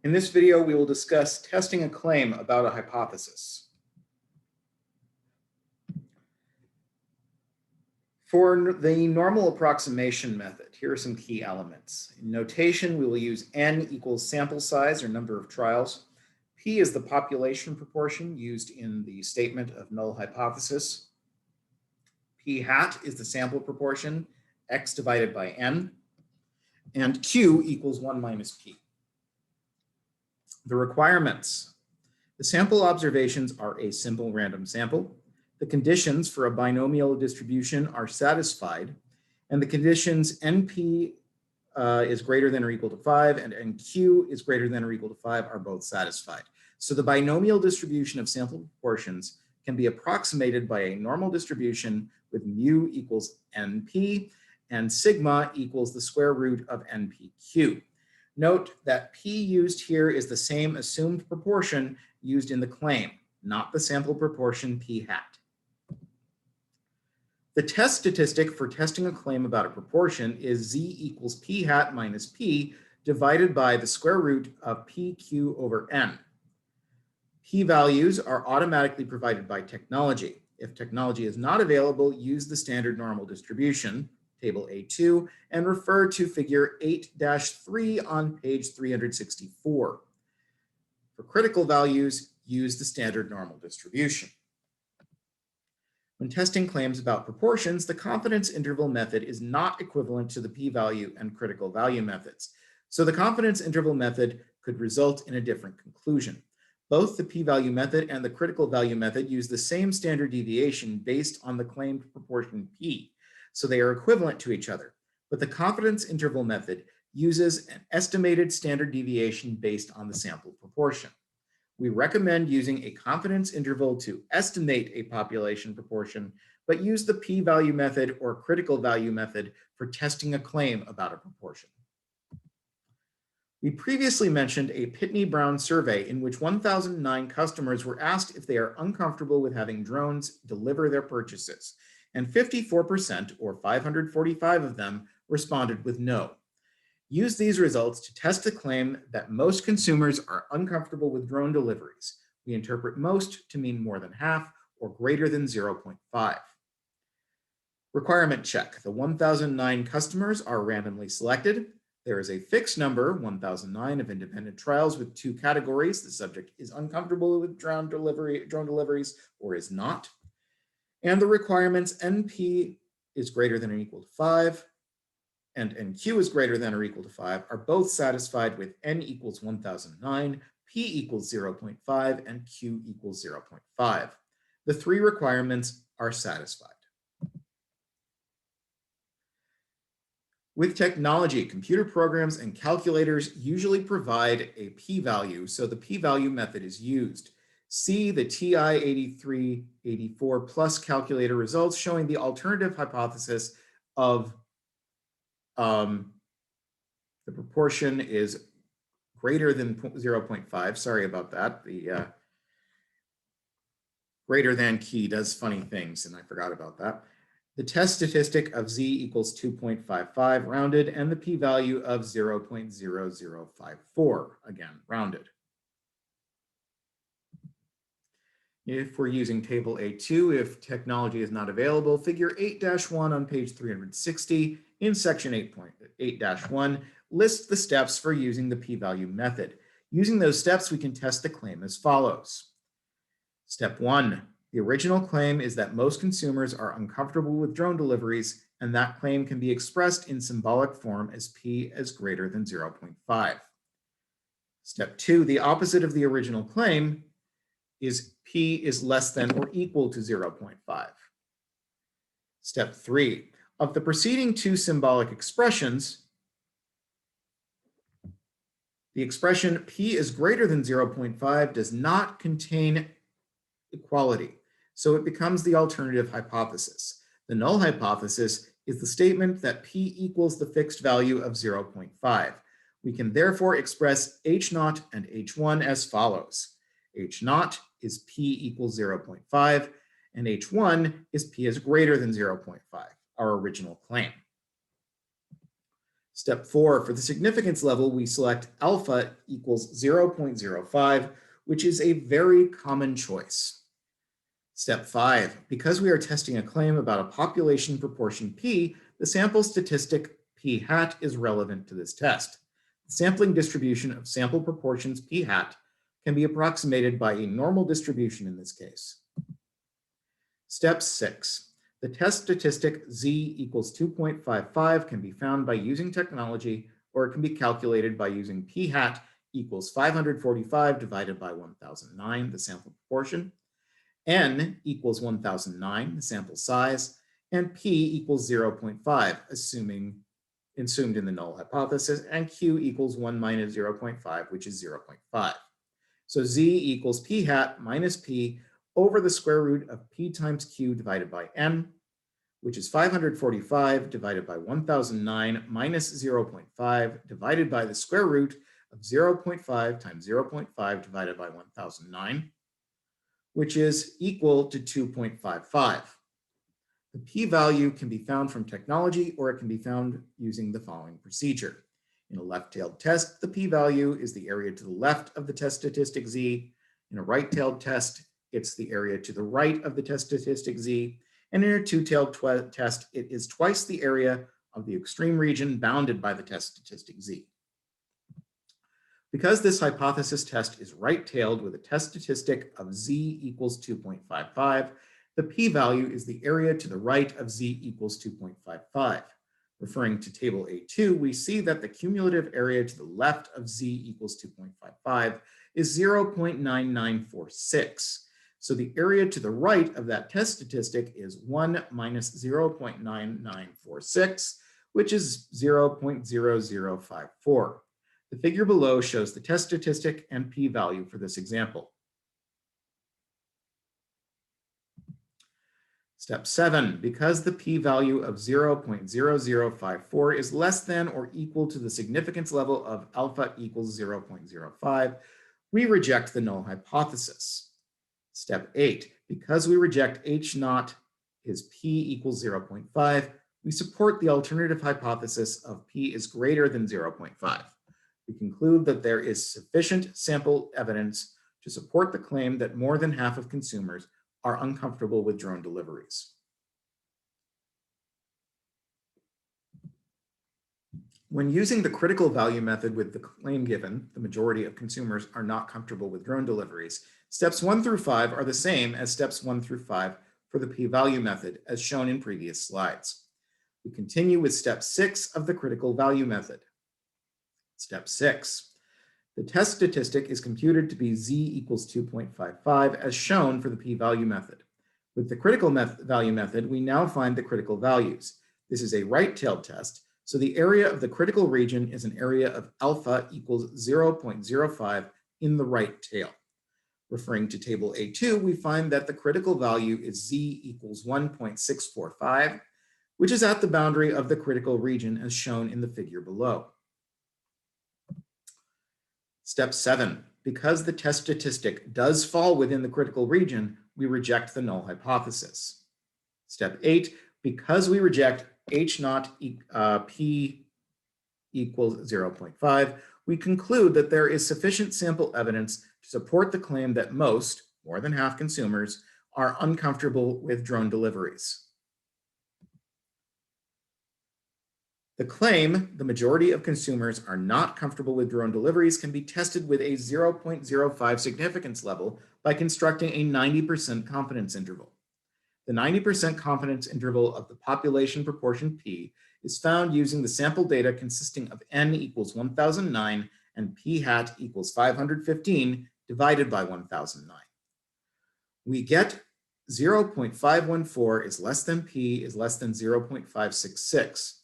In this video, we will discuss testing a claim about a hypothesis. For the normal approximation method, here are some key elements. In notation, we will use n equals sample size or number of trials. P is the population proportion used in the statement of null hypothesis. P hat is the sample proportion, x divided by n. And Q equals 1 minus P. The requirements. The sample observations are a simple random sample. The conditions for a binomial distribution are satisfied, and the conditions NP is greater than or equal to 5 and NQ is greater than or equal to 5 are both satisfied. So the binomial distribution of sample proportions can be approximated by a normal distribution with mu equals NP and sigma equals the square root of NPQ. Note that P used here is the same assumed proportion used in the claim, not the sample proportion P hat. The test statistic for testing a claim about a proportion is Z equals P hat minus P divided by the square root of PQ over N. P values are automatically provided by technology. If technology is not available, use the standard normal distribution, table A2, and refer to figure 8-3 on page 364. For critical values, use the standard normal distribution. When testing claims about proportions, the confidence interval method is not equivalent to the p-value and critical value methods. So the confidence interval method could result in a different conclusion. Both the p-value method and the critical value method use the same standard deviation based on the claimed proportion p. So they are equivalent to each other. But the confidence interval method uses an estimated standard deviation based on the sample proportion. We recommend using a confidence interval to estimate a population proportion, but use the p-value method or critical value method for testing a claim about a proportion. We previously mentioned a Pitney-Brown survey in which 1,009 customers were asked if they are uncomfortable with having drones deliver their purchases, and 54%, or 545 of them, responded with no. Use these results to test the claim that most consumers are uncomfortable with drone deliveries. We interpret most to mean more than half or greater than 0.5. Requirement check. The 1,009 customers are randomly selected. There is a fixed number, 1,009, of independent trials with 2 categories. The subject is uncomfortable with drone deliveries or is not. And the requirements NP is greater than or equal to 5. And NQ is greater than or equal to 5 are both satisfied with N equals 1009, P equals 0.5, and Q equals 0.5. The 3 requirements are satisfied. With technology, computer programs and calculators usually provide a p-value, so the p-value method is used. See the TI-8384 plus calculator results showing the alternative hypothesis of the proportion is greater than 0.5. Sorry about that. The greater than key does funny things, and I forgot about that. The test statistic of Z equals 2.55 rounded, and the p-value of 0.0054, again, rounded. If we're using table A2, if technology is not available, figure 8-1 on page 360 in section 8.8-1 lists the steps for using the p-value method. Using those steps, we can test the claim as follows. Step 1, the original claim is that most consumers are uncomfortable with drone deliveries, and that claim can be expressed in symbolic form as p is greater than 0.5. Step 2, the opposite of the original claim is p is less than or equal to 0.5. Step 3, of the preceding 2 symbolic expressions, the expression p is greater than 0.5 does not contain equality, so it becomes the alternative hypothesis. The null hypothesis is the statement that p equals the fixed value of 0.5. We can therefore express h0 and h1 as follows. h0 is p equals 0.5, and h1 is p is greater than 0.5, our original claim. Step 4, for the significance level, we select alpha equals 0.05, which is a very common choice. Step 5, because we are testing a claim about a population proportion P, the sample statistic P hat is relevant to this test. The sampling distribution of sample proportions P hat can be approximated by a normal distribution in this case. Step 6, the test statistic Z equals 2.55 can be found by using technology, or it can be calculated by using P hat equals 545 divided by 1009, the sample proportion, N equals 1009, the sample size, and P equals 0.5, assumed in the null hypothesis, and Q equals 1 minus 0.5, which is 0.5. So Z equals P hat minus P over the square root of P times Q divided by N, which is 545 divided by 1009 minus 0.5 divided by the square root of 0.5 times 0.5 divided by 1009, which is equal to 2.55. The p-value can be found from technology, or it can be found using the following procedure. In a left-tailed test, the p-value is the area to the left of the test statistic Z. In a right-tailed test, it's the area to the right of the test statistic Z. And in a two-tailed test, it is twice the area of the extreme region bounded by the test statistic Z. Because this hypothesis test is right-tailed with a test statistic of Z equals 2.55, the p-value is the area to the right of Z equals 2.55. Referring to table A2, we see that the cumulative area to the left of Z equals 2.55 is 0.9946. So the area to the right of that test statistic is 1 minus 0.9946, which is 0.0054. The figure below shows the test statistic and p-value for this example. Step 7, because the p-value of 0.0054 is less than or equal to the significance level of alpha equals 0.05, we reject the null hypothesis. Step 8, because we reject H naught is P equals 0.5, we support the alternative hypothesis of P is greater than 0.5. We conclude that there is sufficient sample evidence to support the claim that more than half of consumers are uncomfortable with drone deliveries. When using the critical value method with the claim given, the majority of consumers are not comfortable with drone deliveries, steps 1 through 5 are the same as steps 1 through 5 for the p-value method, as shown in previous slides. We continue with step 6 of the critical value method. Step 6. The test statistic is computed to be Z equals 2.55 as shown for the p-value method. With the critical value method, we now find the critical values. This is a right-tailed test, so the area of the critical region is an area of alpha equals 0.05 in the right tail. Referring to table A2, we find that the critical value is Z equals 1.645, which is at the boundary of the critical region as shown in the figure below. Step 7, because the test statistic does fall within the critical region, we reject the null hypothesis. Step 8, because we reject H naught P equals 0.5, we conclude that there is sufficient sample evidence to support the claim that most, more than half consumers, are uncomfortable with drone deliveries. The claim, the majority of consumers are not comfortable with drone deliveries, can be tested with a 0.05 significance level by constructing a 90% confidence interval. The 90% confidence interval of the population proportion P is found using the sample data consisting of N equals 1009 and P hat equals 515 divided by 1009. We get 0.514 is less than P is less than 0.566.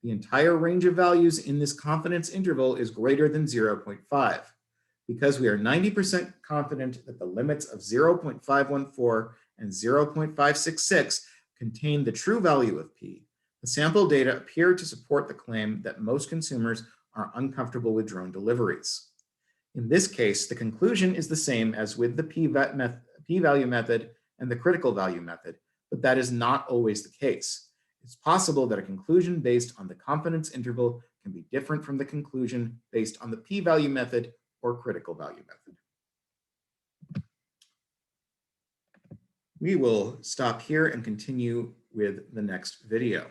The entire range of values in this confidence interval is greater than 0.5. Because we are 90% confident that the limits of 0.514 and 0.566 contain the true value of P, the sample data appear to support the claim that most consumers are uncomfortable with drone deliveries. In this case, the conclusion is the same as with the p-value method and the critical value method, but that is not always the case. It's possible that a conclusion based on the confidence interval can be different from the conclusion based on the p-value method or critical value method. We will stop here and continue with the next video.